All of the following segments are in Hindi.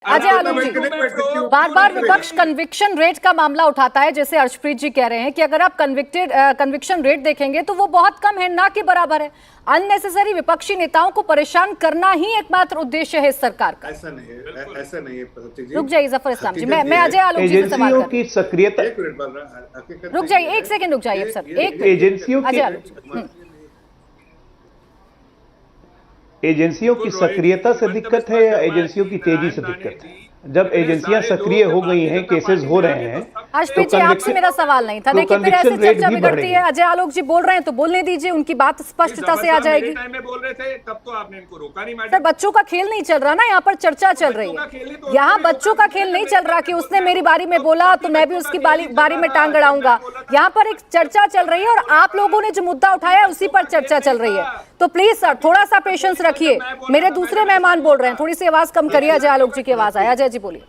अजय आलोक जी, बार बार विपक्ष कन्विक्शन रेट का मामला उठाता है, जैसे अर्शप्रीत जी कह रहे हैं कि अगर आप कन्विक्शन रेट देखेंगे तो वो बहुत कम है, ना कि बराबर है। अननेसेसरी विपक्षी नेताओं को परेशान करना ही एकमात्र उद्देश्य है इस सरकार का। ऐसा नहीं है। रुक जाइए जफर इस्लाम जी, मैं अजय आलोक जी से सवाल कर की सक्रियता। रुक जाइए, एक सेकंड रुक जाइए सर, एक एजेंसियों की सक्रियता से दिक्कत है या एजेंसियों की तेजी से दिक्कत है? जब एजेंसियां सक्रिय हो गई हैं, केसेस हो रहे हैं। अर्शप्रीत जी, आपसे मेरा सवाल नहीं था, देखिए फिर ऐसे चर्चा बिगड़ती है। अजय आलोक जी बोल रहे हैं तो बोलने दीजिए, उनकी बात स्पष्टता से आ जाएगी। टाइम में बोल रहे थे तब तो आपने इनको रोका नहीं। सर, बच्चों का खेल नहीं चल रहा ना, यहाँ पर चर्चा चल रही है। यहाँ बच्चों का खेल नहीं चल रहा कि उसने मेरी बारी में बोला तो मैं भी उसकी बारी में टांग अड़ाऊंगा। यहाँ पर एक चर्चा चल रही है और आप लोगों ने जो मुद्दा उठाया उसी पर चर्चा चल रही है। तो प्लीज सर, थोड़ा सा पेशेंस रखिए। मेरे दूसरे मेहमान बोल रहे हैं, थोड़ी सी आवाज कम करिए। अजय आलोक जी की आवाज आए। अजय जी बोलिए।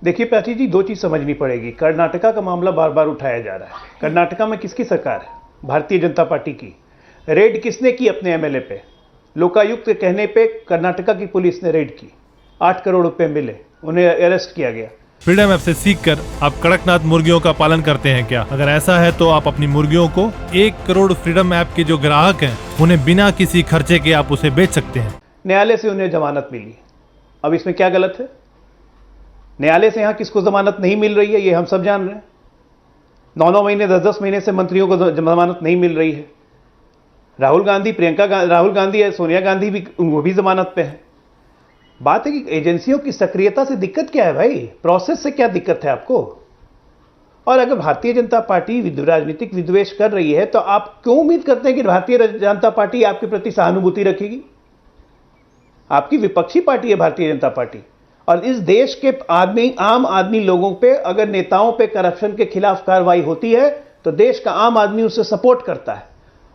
देखिए प्राची जी, दो चीज समझनी पड़ेगी। कर्नाटका का मामला बार बार उठाया जा रहा है। कर्नाटका में किसकी सरकार है? भारतीय जनता पार्टी की। रेड किसने की अपने एमएलए पे? लोकायुक्त के कहने पे कर्नाटका की पुलिस ने रेड की। 8 करोड़ रुपए मिले, उन्हें अरेस्ट किया गया। फ्रीडम ऐप से सीखकर आप कड़कनाथ मुर्गियों का पालन करते हैं क्या? अगर ऐसा है तो आप अपनी मुर्गियों को 1 करोड़ फ्रीडम ऐप के जो ग्राहक हैं उन्हें बिना किसी खर्चे के आप उसे बेच सकते हैं। न्यायालय से उन्हें जमानत मिली। अब इसमें क्या गलत है? न्यायालय से यहां किसको जमानत नहीं मिल रही है ये हम सब जान रहे हैं। 9-9 महीने 10-10 महीने से मंत्रियों को जमानत नहीं मिल रही है। राहुल गांधी है, सोनिया गांधी भी, वो भी जमानत पे है। बात है कि एजेंसियों की सक्रियता से दिक्कत क्या है भाई? प्रोसेस से क्या दिक्कत है आपको? और अगर भारतीय जनता पार्टी राजनीतिक विद्वेष कर रही है तो आप क्यों उम्मीद करते हैं कि भारतीय जनता पार्टी आपके प्रति सहानुभूति रखेगी? आपकी विपक्षी पार्टी है भारतीय जनता पार्टी। और इस देश के आम आदमी लोगों पे अगर नेताओं पे करप्शन के खिलाफ कार्रवाई होती है तो देश का आम आदमी उससे सपोर्ट करता है।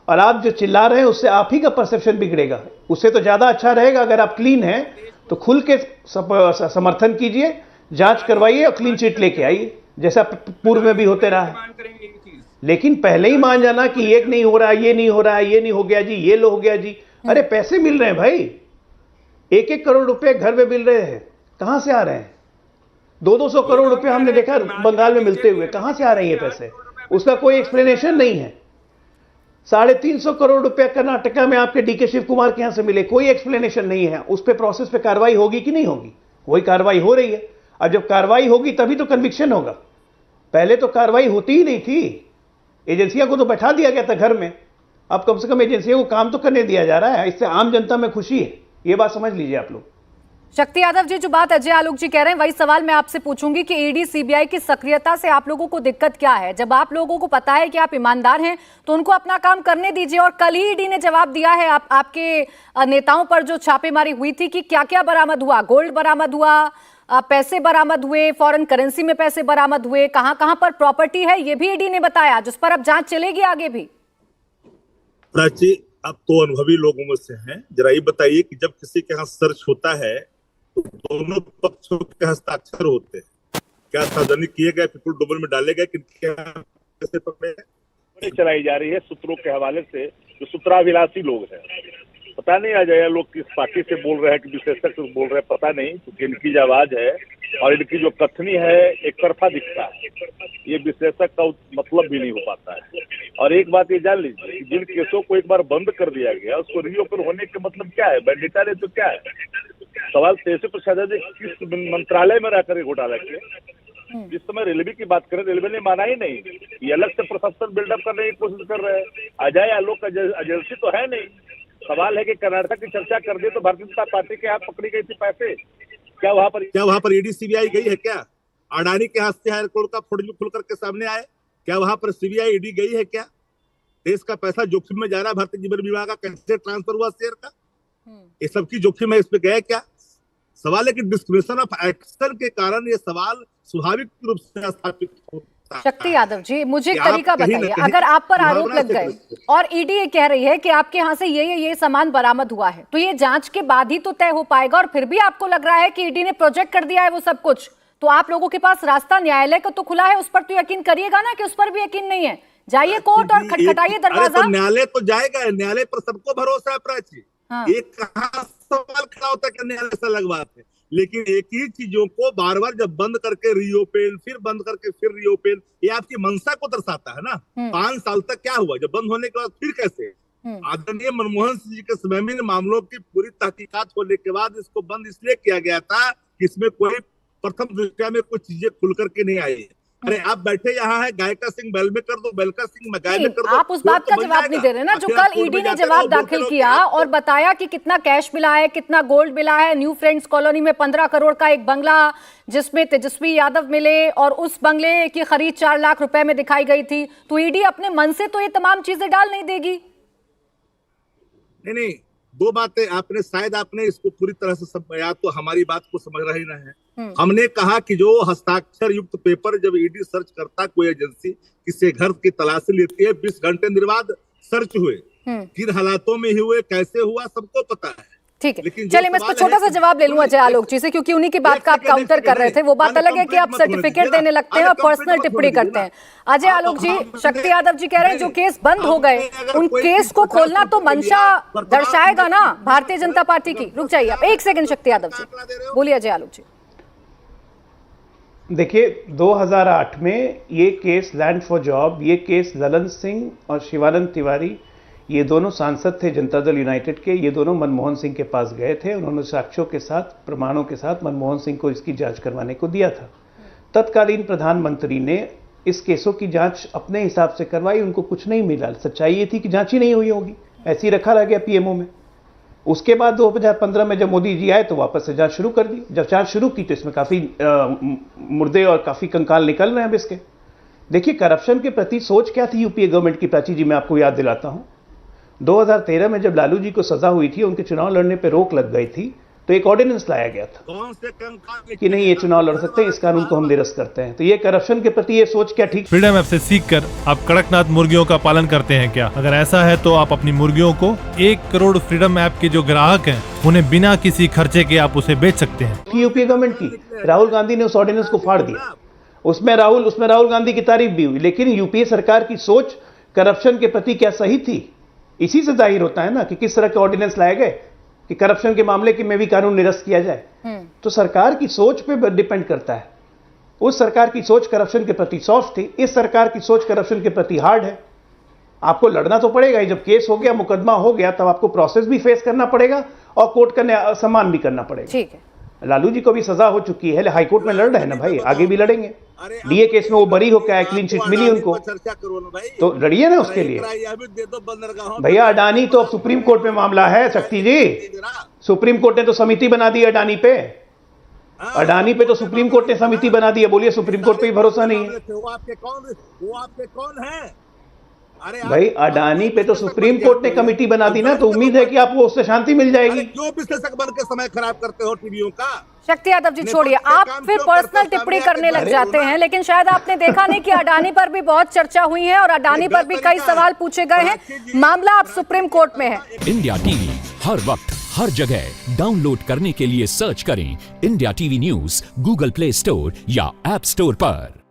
और आप जो चिल्ला रहे हैं उससे आप ही का परसेप्शन बिगड़ेगा। उससे तो ज्यादा अच्छा रहेगा अगर आप क्लीन हैं तो खुल के समर्थन कीजिए, जांच करवाइए और क्लीन चिट लेके आइए, जैसा पूर्व में भी होते रहा है। लेकिन पहले ही मान जाना कि ये नहीं हो रहा, ये नहीं हो रहा, ये नहीं हो गया जी, ये लो हो गया जी। अरे पैसे मिल रहे हैं भाई, 1-1 करोड़ रुपए घर में मिल रहे हैं। कहां से आ रहे हैं? 200-200 करोड़ रुपए हमने देखा बंगाल में मिलते हुए। कहां से आ रहे हैं ये पैसे? उसका कोई एक्सप्लेनेशन नहीं है। 350 करोड़ रुपए कर्नाटका में आपके डीके शिव कुमार के यहां से मिले, कोई एक्सप्लेनेशन नहीं है। उस पे प्रोसेस पे कार्रवाई होगी कि नहीं होगी? वही कार्रवाई हो रही है। और जब कार्रवाई होगी तभी तो कन्विक्शन होगा। पहले तो कार्रवाई होती ही नहीं थी। एजेंसियों को तो बैठा दिया गया था घर में। अब कम से कम एजेंसियों को काम तो करने दिया जा रहा है। इससे आम जनता में खुशी है, ये बात समझ लीजिए आप लोग। शक्ति यादव जी, जो बात अजय आलोक जी कह रहे हैं वही सवाल मैं आपसे पूछूंगी कि ईडी सीबीआई की सक्रियता से आप लोगों को दिक्कत क्या है? जब आप लोगों को पता है कि आप ईमानदार हैं तो उनको अपना काम करने दीजिए। और कल ही ईडी ने जवाब दिया है आपके नेताओं पर जो छापेमारी हुई थी कि क्या क्या बरामद हुआ। गोल्ड बरामद हुआ, पैसे बरामद हुए, फॉरेन करेंसी में पैसे बरामद हुए, कहां कहां पर प्रॉपर्टी है ये भी ईडी ने बताया, जिस पर अब जांच चलेगी आगे भी। प्राची, आप तो अनुभवी लोगों में से हैं, जरा ये बताइए कि जब किसी के यहाँ सर्च होता है तो दोनों पक्षों के हस्ताक्षर होते हैं। क्या सार्वजनिक किए गए, पीपुल डोमेन में डाले गए, किनके कैसे पकड़े हैं? चलाई जा रही है सूत्रों के हवाले से, जो सूत्राभिलाषी लोग हैं। पता नहीं आ जाए लोग किस पार्टी से बोल रहे हैं, कि विशेषज्ञ से बोल रहे हैं, पता नहीं, क्योंकि इनकी जो आवाज है और इनकी जो कथनी है एक तरफा दिखता है। ये विशेषज्ञ का मतलब भी नहीं हो पाता है। और एक बात ये जान लीजिए कि जिन केसों को एक बार बंद कर दिया गया उसको रीओपन होने का मतलब क्या है? बैंडिटा ने तो क्या है? सवाल 63% किस मंत्रालय में रहकर घोटाला किया। इस समय रेलवे की बात करें, रेलवे ने माना ही नहीं। ये अलग से प्रशासन बिल्डअप करने की कोशिश कर रहे हैं। अजय आलोक का एजेंसी तो है नहीं। सवाल है कि कर्नाटक की चर्चा कर दे तो भारतीय जनता पार्टी के हाथ पकड़ी गई थी पैसे। क्या वहां पर ईडी सीबीआई गई है क्या? अडानी के हाथ से हायर कोर्ट का फोटो खुल करके सामने आए, क्या वहां पर सीबीआई ईडी गई है क्या? देश का पैसा जोखिम में जा रहा है, भारतीय जीवन बीमा का कैसे ट्रांसफर हुआ शेयर का, ये सबकी जोखिम है, इस पे गए क्या? सवाल है कि डिस्क्रिमिनेशन ऑफ एक्शन के कारण ये सवाल स्वाभाविक रूप से स्थापित होता है। शक्ति यादव जी, मुझे एक तरीका बताइए, अगर आप पर आरोप लग गए और ईडी ये कह रही है कि आपके यहाँ से ये सामान बरामद हुआ है, तो ये जांच के बाद ही तो तय हो पाएगा। और फिर भी आपको लग रहा है कि ईडी ने प्रोजेक्ट कर दिया है वो सब कुछ, तो आप लोगों के पास रास्ता न्यायालय का तो खुला है, उस पर तो यकीन करिएगा ना कि उस पर भी यकीन नहीं है? जाइए कोर्ट और खटखटाइए दरवाजा। तो न्यायालय तो जाएगा, न्यायालय पर सबको भरोसा है प्राची। हाँ। एक कहाँ सवाल खड़ा होता है कि न्यायालय से अलग बात है, लेकिन एक ही चीजों को बार बार जब बंद करके रीओपन, फिर बंद करके फिर रीओपन, ये आपकी मंशा को दर्शाता है ना। 5 साल तक क्या हुआ, जब बंद होने के बाद फिर कैसे? आदरणीय मनमोहन सिंह जी के समय में इन मामलों की पूरी तहकीकात होने के बाद इसको बंद इसलिए किया गया था कि इसमें कोई प्रथम दृष्टया में कुछ चीजें खुल करके नहीं आई। अरे आप बैठे यहाँ है, गाय का सिंह बैल में कर दो, बैल का सिंह गाय में कर दो। आप उस बात का जवाब नहीं दे रहे ना, जो कल ईडी ने जवाब दाखिल किया और बताया कि कितना कैश मिला है, कितना गोल्ड मिला है। न्यू फ्रेंड्स कॉलोनी में 15 करोड़ का एक बंगला जिसमें तेजस्वी यादव मिले और उस बंगले की खरीद 4 लाख रुपए में दिखाई गई थी। तो ईडी अपने मन से तो ये तमाम चीजें डाल नहीं देगी। नहीं, दो बातें आपने, शायद आपने इसको पूरी तरह से या तो हमारी बात को समझ रहे ना है। हमने कहा कि जो हस्ताक्षर युक्त पेपर जब ईडी सर्च करता, कोई एजेंसी किसी घर की तलाशी लेती है, 20 घंटे निर्बाध सर्च हुए, किन हालातों में हुए, कैसे हुआ, सबको पता है। ठीक है, चलिए मैं इस पर छोटा सा जवाब ले लूं अजय आलोक जी से, क्योंकि उन्हीं की बात का आप काउंटर कर रहे थे। वो बात अलग है कि आप सर्टिफिकेट देने लगते हैं और पर्सनल टिप्पणी करते हैं। अजय आलोक जी, शक्ति यादव जी कह रहे हैं जो केस बंद हो गए, उन केस को खोलना तो मंशा दर्शाएगा ना भारतीय जनता पार्टी की। रुक जाइए आप 1 सेकंड, शक्ति यादव जी बोलिए। अजय आलोक जी देखिए, 2008 में ये केस लैंड फॉर जॉब, ये केस ललन सिंह और शिवानंद तिवारी, ये दोनों सांसद थे जनता दल यूनाइटेड के, ये दोनों मनमोहन सिंह के पास गए थे। उन्होंने साक्ष्यों के साथ, प्रमाणों के साथ मनमोहन सिंह को इसकी जांच करवाने को दिया था। तत्कालीन प्रधानमंत्री ने इस केसों की जांच अपने हिसाब से करवाई, उनको कुछ नहीं मिला। सच्चाई ये थी कि जांच ही नहीं हुई होगी, ऐसे ही रखा रह गया पीएमओ में। उसके बाद 2015 में जब मोदी जी आए तो वापस से जांच शुरू कर दी। जब जांच शुरू की तो इसमें काफी मुर्दे और काफी कंकाल निकल रहे हैं अब इसके। देखिए, करप्शन के प्रति सोच क्या थी यूपीए गवर्नमेंट की, प्राची जी मैं आपको याद दिलाता हूं। 2013 में जब लालू जी को सजा हुई थी, उनके चुनाव लड़ने पर रोक लग गई थी, तो एक ऑर्डिनेंस लाया गया था कि नहीं ये चुनाव लड़ सकते हैं, इस कानून को हम निरस्त करते हैं। तो ये करप्शन के प्रति ये सोच क्या ठीक? फ्रीडम ऐप से सीखकर आप कड़कनाथ मुर्गियों का पालन करते हैं क्या? अगर ऐसा है तो आप अपनी मुर्गियों को 1 करोड़ फ्रीडम ऐप के जो ग्राहक हैं उन्हें बिना किसी खर्चे के आप उसे बेच सकते हैं। यूपीए गवर्नमेंट की, राहुल गांधी ने उस ऑर्डिनेंस को फाड़ दिया। उसमें राहुल गांधी की तारीफ भी हुई, लेकिन यूपीए सरकार की सोच करप्शन के प्रति क्या सही थी, इसी से जाहिर होता है ना कि किस तरह के ऑर्डिनेंस लाए गए कि करप्शन के मामले में भी कानून निरस्त किया जाए। तो सरकार की सोच पे डिपेंड करता है। उस सरकार की सोच करप्शन के प्रति सॉफ्ट थी, इस सरकार की सोच करप्शन के प्रति हार्ड है। आपको लड़ना तो पड़ेगा ही, जब केस हो गया, मुकदमा हो गया, तब आपको प्रोसेस भी फेस करना पड़ेगा और कोर्ट का सम्मान भी करना पड़ेगा। ठीक है, लालू जी को भी सजा हो चुकी है, हाईकोर्ट में लड़ रहे हैं ना भाई, आगे भी लड़ेंगे। डीए केस में वो बरी हो क्या है, क्लीन चिट मिली उनको, तो लड़िए ना उसके लिए। भैया अडानी तो अब सुप्रीम कोर्ट में मामला है, शक्ति जी, सुप्रीम कोर्ट ने तो समिति बना दी अडानी पे। अडानी पे तो सुप्रीम कोर्ट ने समिति बना दी है। बोलिए सुप्रीम कोर्ट पे ही भरोसा नहीं है? वो आपके कौन है? भाई अडानी पे तो सुप्रीम कोर्ट ने कमेटी बना दी ना, तो उम्मीद है कि आपको उससे शांति मिल जाएगी। क्यों विश्लेषक बन के समय खराब करते हो टीवीओं का? शक्ति यादव जी छोड़िए, आप फिर पर्सनल टिप्पणी करने लग जाते हैं, लेकिन शायद आपने देखा नहीं कि अडानी पर भी बहुत चर्चा हुई है और अडानी पर भी कई सवाल पूछे गए हैं। मामला अब सुप्रीम कोर्ट में है। इंडिया टीवी हर वक्त हर जगह डाउनलोड करने के लिए सर्च करें India TV news Google play store या ऐप स्टोर पर।